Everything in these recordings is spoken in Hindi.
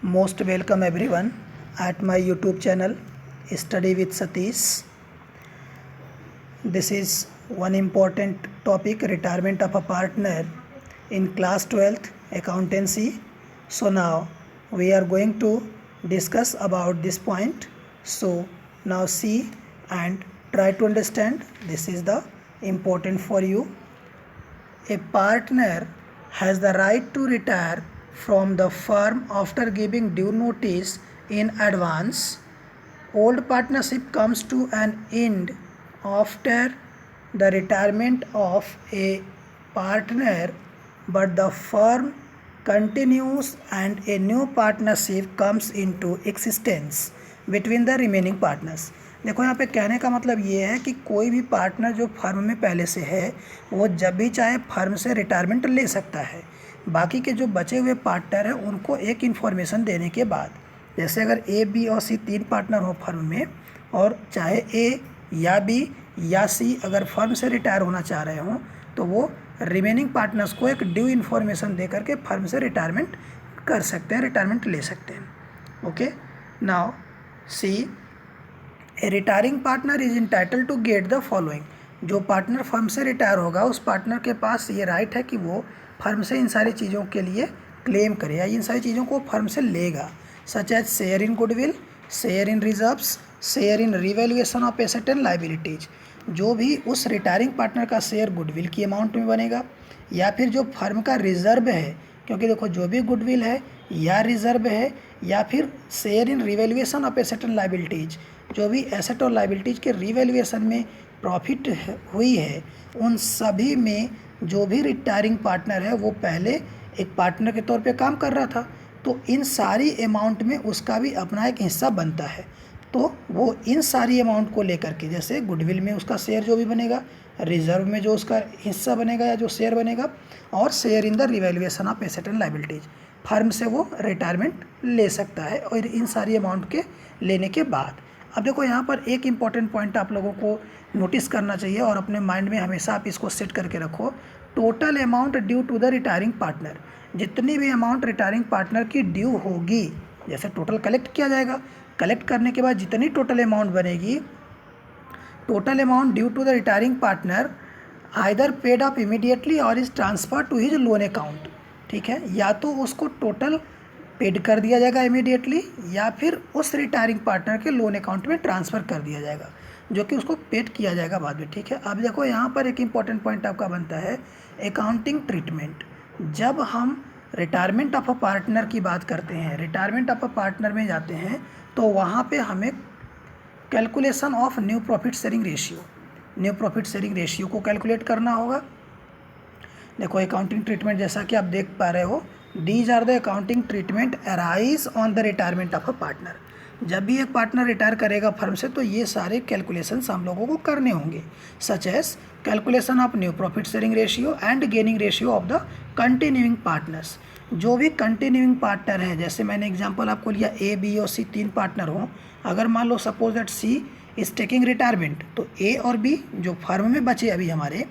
Most welcome everyone at my YouTube channel Study with Satish. This is one important topic, retirement of a partner in class 12th accountancy. So now we are going to discuss about this point. So now see and try to understand. This is the important for you. A partner has the right to retire from the firm after giving due notice in advance. Old partnership comes to an end after the retirement of a partner, but the firm continues and a new partnership comes into existence between the remaining partners. देखो यहाँ पे कहने का मतलब ये है कि कोई भी पार्टनर जो फर्म में पहले से है वो जब भी चाहे फर्म से रिटायरमेंट ले सकता है। बाकी के जो बचे हुए पार्टनर हैं उनको एक इन्फॉर्मेशन देने के बाद, जैसे अगर ए बी और सी तीन पार्टनर हो फर्म में और चाहे ए या बी या सी अगर फर्म से रिटायर होना चाह रहे हों तो वो रिमेनिंग पार्टनर्स को एक ड्यू इन्फॉर्मेशन दे करके फर्म से रिटायरमेंट कर सकते हैं, रिटायरमेंट ले सकते हैं। Okay, now see a retiring partner is entitle to get the following. जो पार्टनर फर्म से रिटायर होगा उस पार्टनर के पास ये राइट है कि वो फर्म से इन सारी चीज़ों के लिए क्लेम करे या इन सारी चीज़ों को फर्म से लेगा, such as share in goodwill, share in reserves, share in revaluation of asset and liabilities. जो भी उस रिटायरिंग पार्टनर का शेयर गुडविल की अमाउंट में बनेगा या फिर जो फर्म का रिजर्व है, क्योंकि देखो जो भी गुडविल है या रिजर्व है या फिर share in revaluation of asset and liabilities, जो भी एसेट और लाइबिलिटीज के रिवैल्यूएशन में प्रॉफिट हुई है, उन सभी में जो भी रिटायरिंग पार्टनर है वो पहले एक पार्टनर के तौर पे काम कर रहा था, तो इन सारी अमाउंट में उसका भी अपना एक हिस्सा बनता है। तो वो इन सारी अमाउंट को लेकर के, जैसे गुडविल में उसका शेयर जो भी बनेगा, रिजर्व में जो उसका हिस्सा बनेगा या जो शेयर बनेगा, और share in the revaluation of asset and liabilities, firm से वो रिटायरमेंट ले सकता है और इन सारी अमाउंट के लेने के बाद। अब देखो यहाँ पर एक इम्पॉर्टेंट पॉइंट आप लोगों को नोटिस करना चाहिए और अपने माइंड में हमेशा आप इसको सेट करके रखो। Total amount due to the retiring partner, जितनी भी अमाउंट रिटायरिंग पार्टनर की ड्यू होगी, जैसे टोटल कलेक्ट किया जाएगा, कलेक्ट करने के बाद जितनी टोटल अमाउंट बनेगी, total amount due to the retiring partner either paid up immediately और is transfer to his loan account. ठीक है, या तो उसको टोटल पेड कर दिया जाएगा इमीडिएटली या फिर उस रिटायरिंग पार्टनर के लोन अकाउंट में ट्रांसफ़र कर दिया जाएगा, जो कि उसको पेड किया जाएगा बाद में। ठीक है, अब देखो यहाँ पर एक इम्पॉर्टेंट पॉइंट आपका बनता है अकाउंटिंग ट्रीटमेंट। जब हम रिटायरमेंट ऑफ अ पार्टनर की बात करते हैं, रिटायरमेंट ऑफ अ पार्टनर में जाते हैं, तो वहाँ पे हमें calculation of new profit sharing ratio, new profit sharing ratio को कैलकुलेट करना होगा। देखो अकाउंटिंग ट्रीटमेंट जैसा कि आप देख पा रहे हो, these are the accounting treatment arise on the retirement of a partner. जब भी एक पार्टनर रिटायर करेगा फर्म से तो ये सारे कैलकुलेशंस हम लोगों को करने होंगे, such as calculation of new profit sharing ratio and gaining ratio of the continuing partners. जो भी कंटिन्यूइंग पार्टनर है, जैसे मैंने एग्जांपल आपको लिया ए बी और सी तीन पार्टनर हों, अगर मान लो suppose that C is taking retirement, तो ए और बी जो फर्म में बचे अभी हमारे,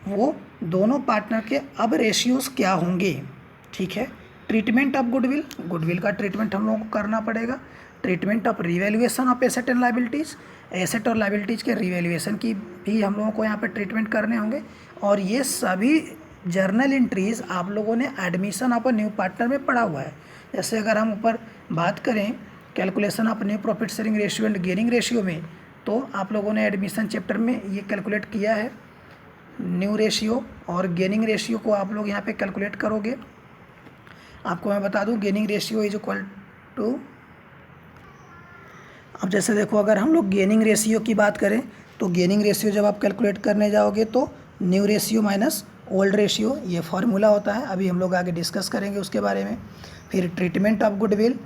वो दोनों पार्टनर के अब रेशियोज़ क्या होंगे। ठीक है, ट्रीटमेंट ऑफ गुडविल, गुडविल का ट्रीटमेंट हम लोगों को करना पड़ेगा। Treatment of revaluation of asset and liabilities, asset और लाइबिलिटीज़ के रिवैल्यूएशन की भी हम लोगों को यहाँ पे ट्रीटमेंट करने होंगे। और ये सभी जर्नल एंट्रीज़ आप लोगों ने admission of a new partner में पढ़ा हुआ है। जैसे अगर हम ऊपर बात करें calculation of new profit sharing ratio and gaining ratio में, तो आप लोगों ने एडमिशन चैप्टर में ये कैलकुलेट किया है। न्यू रेशियो और गेनिंग रेशियो को आप लोग यहाँ पे कैलकुलेट करोगे। आपको मैं बता दूं gaining ratio is equal to, अब जैसे देखो अगर हम लोग गेनिंग रेशियो की बात करें तो गेनिंग रेशियो जब आप कैलकुलेट करने जाओगे तो new ratio minus old ratio, ये फार्मूला होता है। अभी हम लोग आगे डिस्कस करेंगे उसके बारे में। फिर ट्रीटमेंट ऑफ गुडविल,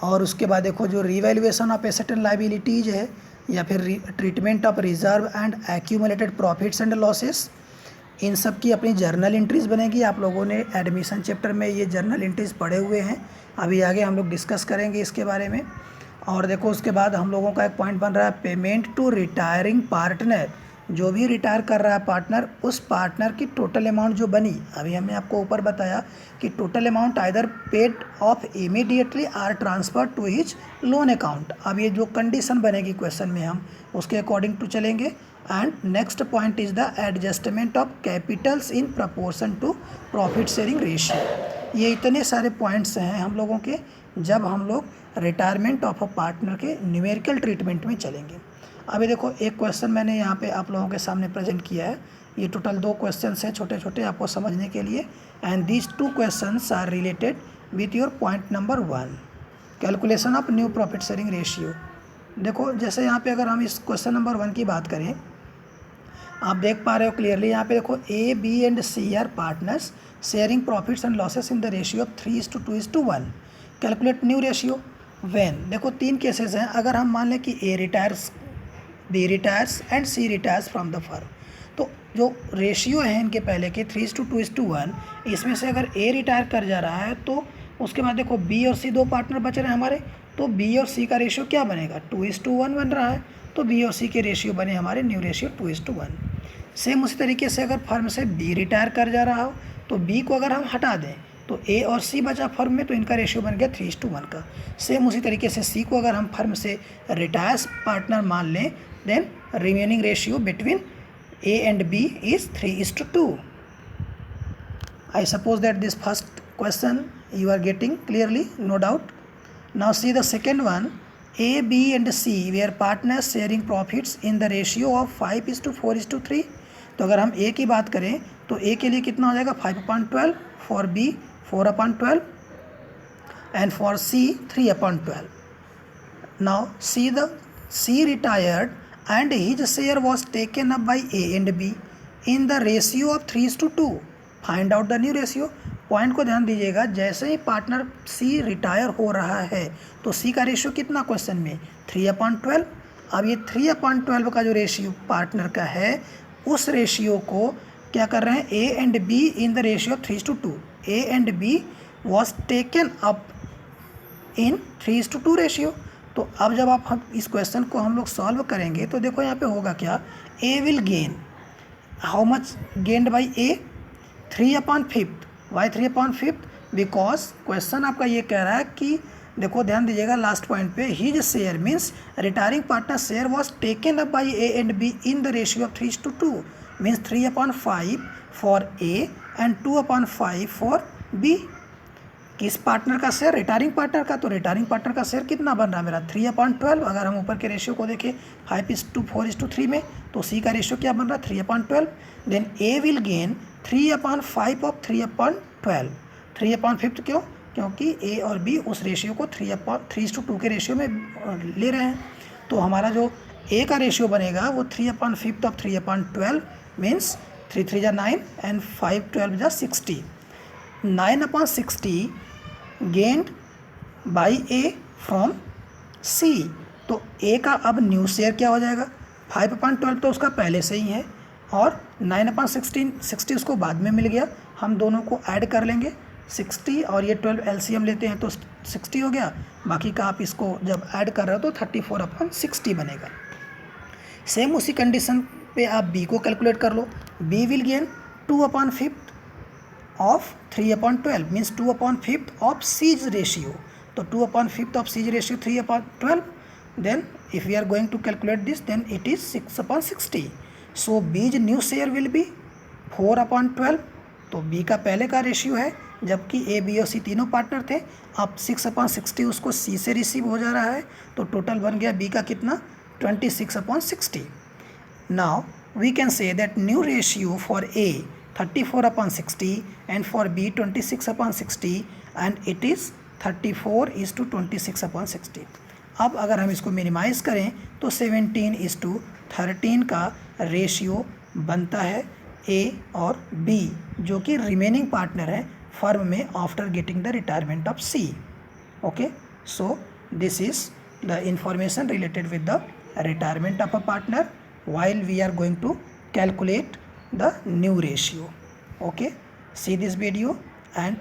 और उसके बाद देखो जो revaluation of asset and liabilities है, या फिर treatment of reserve and accumulated profits and losses, इन सब की अपनी जर्नल एंट्रीज़ बनेगी। आप लोगों ने एडमिशन चैप्टर में ये जर्नल एंट्रीज़ पढ़े हुए हैं, अभी आगे हम लोग डिस्कस करेंगे इसके बारे में। और देखो उसके बाद हम लोगों का एक पॉइंट बन रहा है पेमेंट टू रिटायरिंग पार्टनर जो भी रिटायर कर रहा है पार्टनर, उस पार्टनर की टोटल अमाउंट जो बनी, अभी हमने आपको ऊपर बताया कि total amount either paid off immediately or transfer to his loan account. अब ये जो कंडीशन बनेगी क्वेश्चन में हम उसके अकॉर्डिंग टू चलेंगे। And next point is the adjustment of capitals in proportion to profit sharing ratio. ये इतने सारे पॉइंट्स हैं हम लोगों के जब हम लोग रिटायरमेंट ऑफ अ पार्टनर के न्यूमेरिकल ट्रीटमेंट में चलेंगे। अभी देखो एक क्वेश्चन मैंने यहाँ पे आप लोगों के सामने प्रेजेंट किया है। ये टोटल 2 क्वेश्चंस हैं छोटे छोटे आपको समझने के लिए। And these 2 questions are related with your point number 1, calculation of new profit sharing ratio. देखो जैसे यहाँ पे अगर हम इस क्वेश्चन नंबर 1 की बात करें, आप देख पा रहे हो क्लियरली यहाँ पे देखो A B and C are partners sharing profits and losses in the ratio of 3:2:1। Calculate new ratio when. देखो 3 केसेस हैं। अगर हम मान लें कि A retires, B retires and C retires from the firm, तो जो रेशियो है इनके पहले के 3:2:1, इसमें से अगर ए रिटायर कर जा रहा है तो उसके बाद देखो बी और सी 2 पार्टनर बच रहे हैं हमारे, तो बी और सी का रेशियो क्या बनेगा, 2:1 बन रहा है। तो बी और सी के रेशियो बने हमारे न्यू रेशियो 2:1। सेम उसी तरीके से अगर फर्म से बी रिटायर कर जा रहा हो तो बी को अगर हम हटा दें तो ए और सी बचा फर्म में, तो इनका रेशियो बन गया 3:1 का। सेम उसी तरीके से सी को अगर हम फर्म से रिटायर्स पार्टनर मान लें, then remaining ratio between A and B is 3:2। I suppose that this first question you are getting clearly, no doubt. Now see the second one. A, B and C were partners sharing profits in the ratio of 5:4:3। तो अगर हम A की बात करें तो A के लिए कितना हो जाएगा 5/12, for B 4/12 and for C 3/12। Now see the C retired and his share was taken up by A and B in the ratio of 3:2। Find out the new ratio। Point को ध्यान दीजिएगा, जैसे ही पार्टनर सी रिटायर हो रहा है तो सी का रेशियो कितना क्वेश्चन में 3/12। अब ये 3/12 का जो रेशियो पार्टनर का है उस रेशियो को क्या कर रहे हैं, A and B in the ratio of 3:2। A and B was taken up in 3:2 ratio. तो अब जब आप हम इस क्वेश्चन को हम लोग सॉल्व करेंगे तो देखो यहाँ पे होगा क्या, A will gain, how much gained by A, 3/5। Why 3/5? Because question आपका ये कह रहा है कि देखो ध्यान दीजिएगा लास्ट पॉइंट पे, his share means retiring partner share was taken up by A and B in the ratio of 3:2 means 3/5 for A and 2/5 for B. किस पार्टनर का शेयर, रिटायरिंग पार्टनर का। तो रिटायरिंग पार्टनर का शेयर कितना बन रहा है मेरा 3/12। अगर हम ऊपर के रेशियो को देखें 5:4:3 में, तो सी का रेशियो क्या बन रहा है 3/12। Then A will gain 3/5 of 3/12। 3/5 क्यों, क्योंकि ए और बी उस रेशियो को 3:2 के रेशियो में ले रहे हैं। तो हमारा जो ए का रेशियो बनेगा वो 3/5 of 3/12 means 3 3 9 and 5 12 60। 9/60 gained by A from C. तो ए का अब न्यू शेयर क्या हो जाएगा, 5/12 तो उसका पहले से ही है और 9/60 उसको बाद में मिल गया। हम दोनों को ऐड कर लेंगे 60 और ये 12 एलसीएम लेते हैं तो 60 हो गया। बाकी का आप इसको जब ऐड कर रहे हो तो 34/60 बनेगा। सेम उसी कंडीशन पे आप बी को कैलकुलेट कर लो। B will gain 2/5 of 3/12 means 2/5 of C's ratio. तो 2/5 of C's ratio 3/12। Then if we are going to calculate this then it is 6/60। So B's new share will be 4/12। तो बी का पहले का रेशियो है, जबकि ए बी और सी तीनों पार्टनर थे। अब 6/60 उसको सी से रिसीव हो जा रहा है, तो टोटल बन गया बी का कितना 26/60। Now we can say that new ratio for A 34/60 and for B 26/60 and it is 34:26/60। अब अगर हम इसको मिनिमाइज़ करें तो 17:13 का रेशियो बनता है ए और बी, जो कि रिमेनिंग पार्टनर है फर्म में after getting the retirement of C. Okay, so this is the information related with the retirement of a partner while we are going to calculate the new ratio. Okay, see this video and